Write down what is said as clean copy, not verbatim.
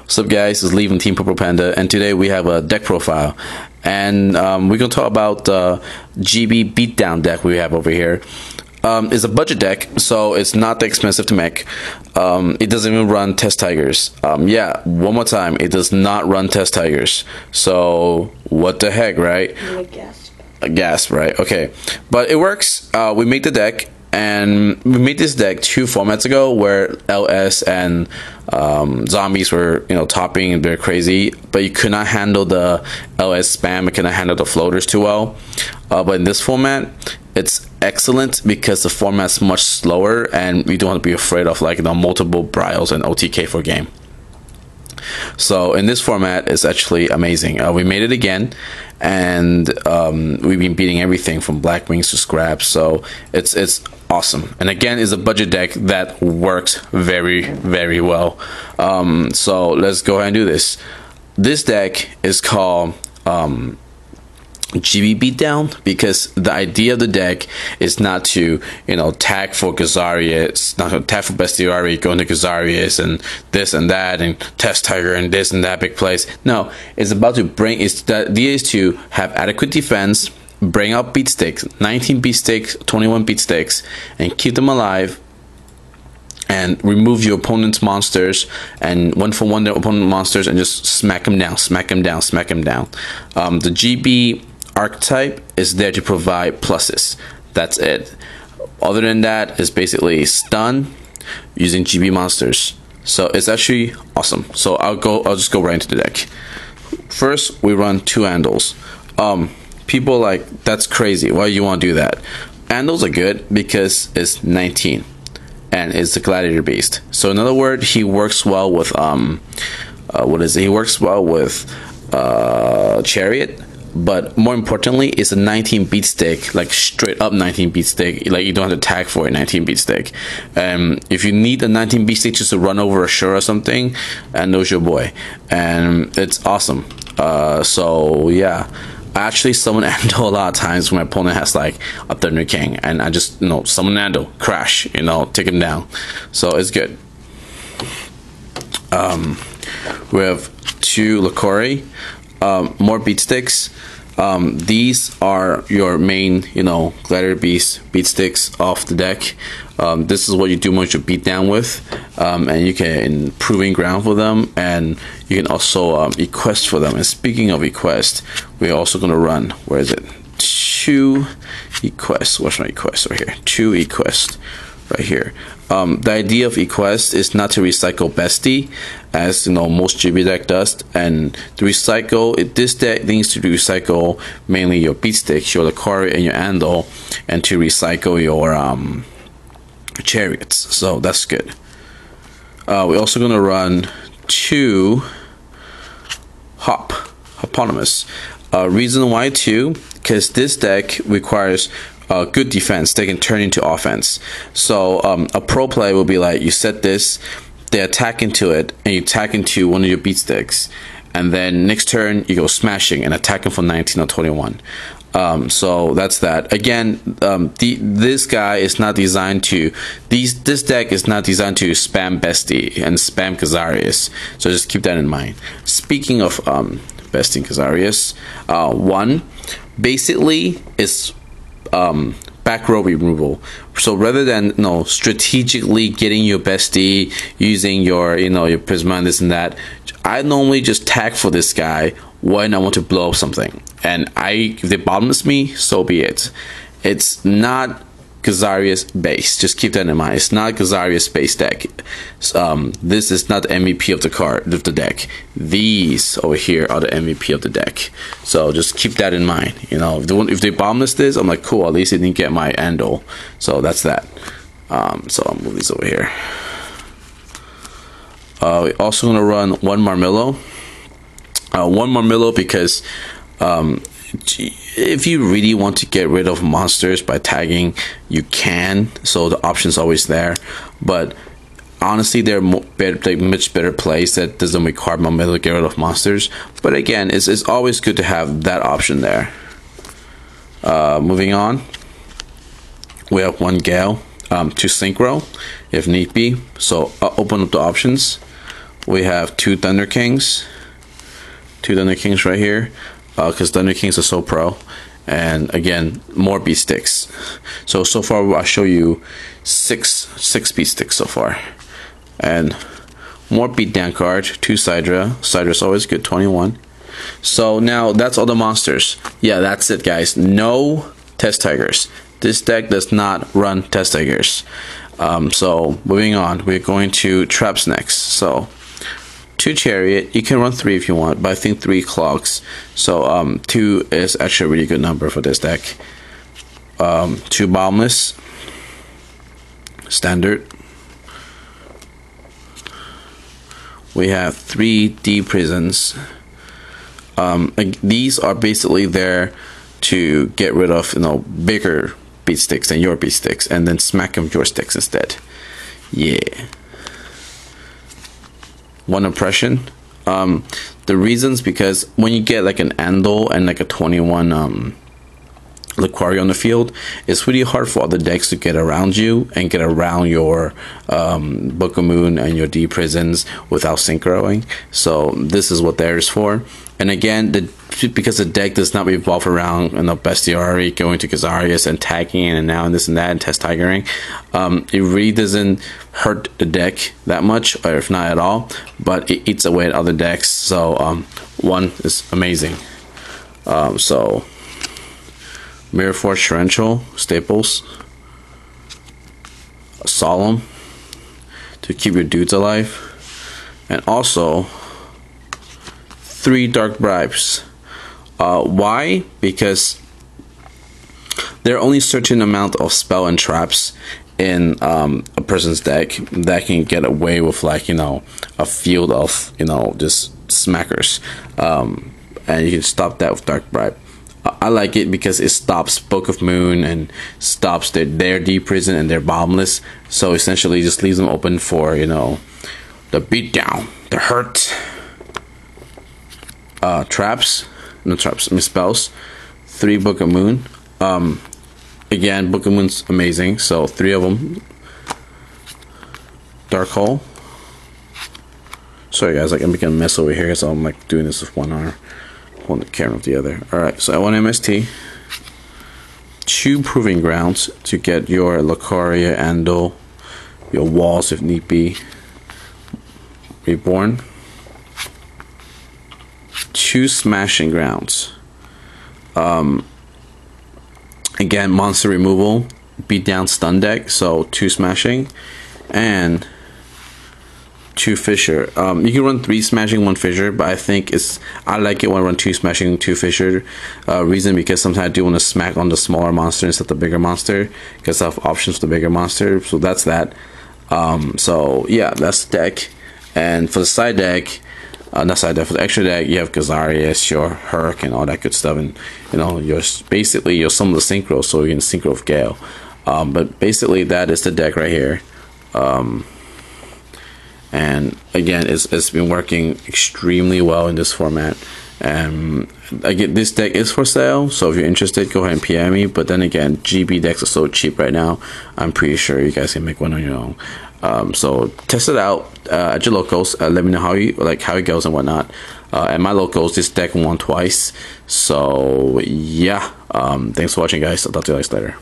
What's up, guys? It's Lee from Team Purple Panda, and today we have a deck profile, and we're gonna talk about the GB-BeatDown deck we have over here. It's a budget deck, so it's not that expensive to make. It doesn't even run Test Tigers. Yeah, one more time, it does not run Test Tigers. So what the heck, right? A gasp, right? Okay, but it works. We made the deck. And we made this deck 2 formats ago, where LS and zombies were, topping and they're crazy, but you could not handle the LS spam. It could not handle the floaters too well. But in this format, it's excellent because the format's much slower, and we don't have to be afraid of multiple Bryles and OTK for game. So in this format, it's actually amazing. We made it again, and we've been beating everything from Black Wings to Scraps. So it's awesome. And again, it's a budget deck that works very, very well. So let's go ahead and do this. This deck is called GB-BeatDown because the idea of the deck is not to tag for Gazarias, not to tag for Bestiary, go into Gazarias and this and that and Test Tiger and this and that big place. No, it's about to bring. The idea is to have adequate defense, bring out beatsticks, 19 beatsticks, 21 beatsticks, and keep them alive. And remove your opponent's monsters and one-for-one their opponent monsters and just smack them down, smack them down, smack them down. The GB archetype is there to provide pluses. That's it. Other than that, it's basically stun using GB monsters. So it's actually awesome. So I'll just go right into the deck. First, we run 2 Andals. People are like, that's crazy. Why do you want to do that? Andals are good because it's 19 and it's the Gladiator beast. So in other words, he works well with He works well with Chariot. But more importantly, it's a 19 beat stick, like straight up 19 beat stick. Like you don't have to tag for a 19 beat stick. If you need a 19 beat stick just to run over a Shura or something, and knows your boy, and it's awesome. So yeah, I actually summon Ando a lot of times when my opponent has like a Thunder King, and I just summon Ando, crash, take him down. So it's good. We have 2 Lakori. More beat sticks. These are your main, Gladiator beat sticks off the deck. This is what you do most your beat down with, and you can proving ground for them, and you can also equest for them. And speaking of equest, we're also gonna run. Where is it? 2 equest. What's my equest right here? 2 equest right here. The idea of equest is not to recycle Bestie, as most GB deck does, and to recycle this deck needs to recycle mainly your beatsticks, your Lakari, and your Andal, and to recycle your chariots. So that's good. We're also gonna run 2 Hoponymous. Reason why 2? Because this deck requires good defense. They can turn into offense. So a pro play will be like, you set this, they attack into it, and you attack into one of your beat sticks, and then next turn you go smashing and attacking for 19 or 21. So that's that. Again, this guy is not designed to. This deck is not designed to spam Bestie and spam Kazarias. So just keep that in mind. Speaking of Bestie and Kazarias, 1 basically is back row removal. So rather than strategically getting your Bestie using your your Prisma and this and that, I normally just tag for this guy when I want to blow up something, and if they bottomless me, so be it. It's not Kazarias base. Just keep that in mind. It's not Kazarias base deck. This is not the MVP of the deck. These over here are the MVP of the deck. So just keep that in mind. If they bombless this, I'm like, cool. At least it didn't get my Andal. So that's that. So I'll move these over here. We're also gonna run 1 Marmillo. 1 Marmillo because if you really want to get rid of monsters by tagging, you can. So the option's always there. But honestly, there are much better plays that doesn't require Marmillo to get rid of monsters. But again, it's always good to have that option there. Moving on, we have 1 Gale, 2 Synchro if need be. So I'll open up the options. We have two Thunder Kings right here, because Thunder Kings are so pro. And again, more beat sticks. So far I'll show you six beat sticks so far. And more beatdown card, 2 Sidra. Sidra's always good, 21. So now that's all the monsters. Yeah, that's it, guys. No Test Tigers. This deck does not run Test Tigers. So moving on, we're going to traps next. So 2 Chariot. You can run 3 if you want, but I think 3 clogs. So 2 is actually a really good number for this deck. 2 Boundless. Standard. We have 3 D Prisons. These are basically there to get rid of, bigger beat sticks than your beat sticks, and then smack them with your sticks instead. Yeah. 1 Oppression. The reasons, because when you get like an Andal and like a 21 Lucario on the field, it's really hard for other decks to get around you and get around your Book of Moon and your D Prisons without synchroing. So this is what there is for. And again, because the deck does not revolve around Bestiary going to Kazarius and tagging in and now and this and that and Test Tigering, it really doesn't hurt the deck that much, or if not at all, but it eats away at other decks. So 1 is amazing. So Mirror Force Torrential, Staples, Solemn to keep your dudes alive, and also 3 Dark Bribes. Why? Because there are only certain amount of spell and traps in a person's deck that can get away with, like, a field of just smackers, and you can stop that with Dark Bribe. I like it because it stops Book of Moon and stops their D Prison and their Boundless. So essentially just leaves them open for, the beatdown, the hurt. Spells. 3 Book of Moon. Again, Book of Moon's amazing, so 3 of them. Dark Hole. Sorry guys, I'm making a mess over here, so I'm doing this with 1 arm, holding the camera with the other. Alright, so I want MST. 2 Proving Grounds to get your Lucario, Andal, your walls if need be. Reborn. 2 Smashing Grounds. Again, monster removal, beat down stun deck, so 2 Smashing, and 2 Fissure. You can run 3 Smashing, 1 Fissure, but I like it when I run 2 Smashing, 2 Fissure. Reason because sometimes I do want to smack on the smaller monster instead of the bigger monster, because I have options for the bigger monster. So that's that. So yeah, that's the deck. And for the side deck, for the extra deck, you have Kazarius, your Herc, and all that good stuff, and you're basically some of the synchro, so you can synchro with Gale. But basically, that is the deck right here. And again, it's been working extremely well in this format. And again, this deck is for sale, so if you're interested, go ahead and PM me. But then again, GB decks are so cheap right now, I'm pretty sure you guys can make one on your own. So test it out at your locals. Let me know how it goes and whatnot. At my locals, this deck won twice. So yeah, thanks for watching, guys. I'll talk to you guys later.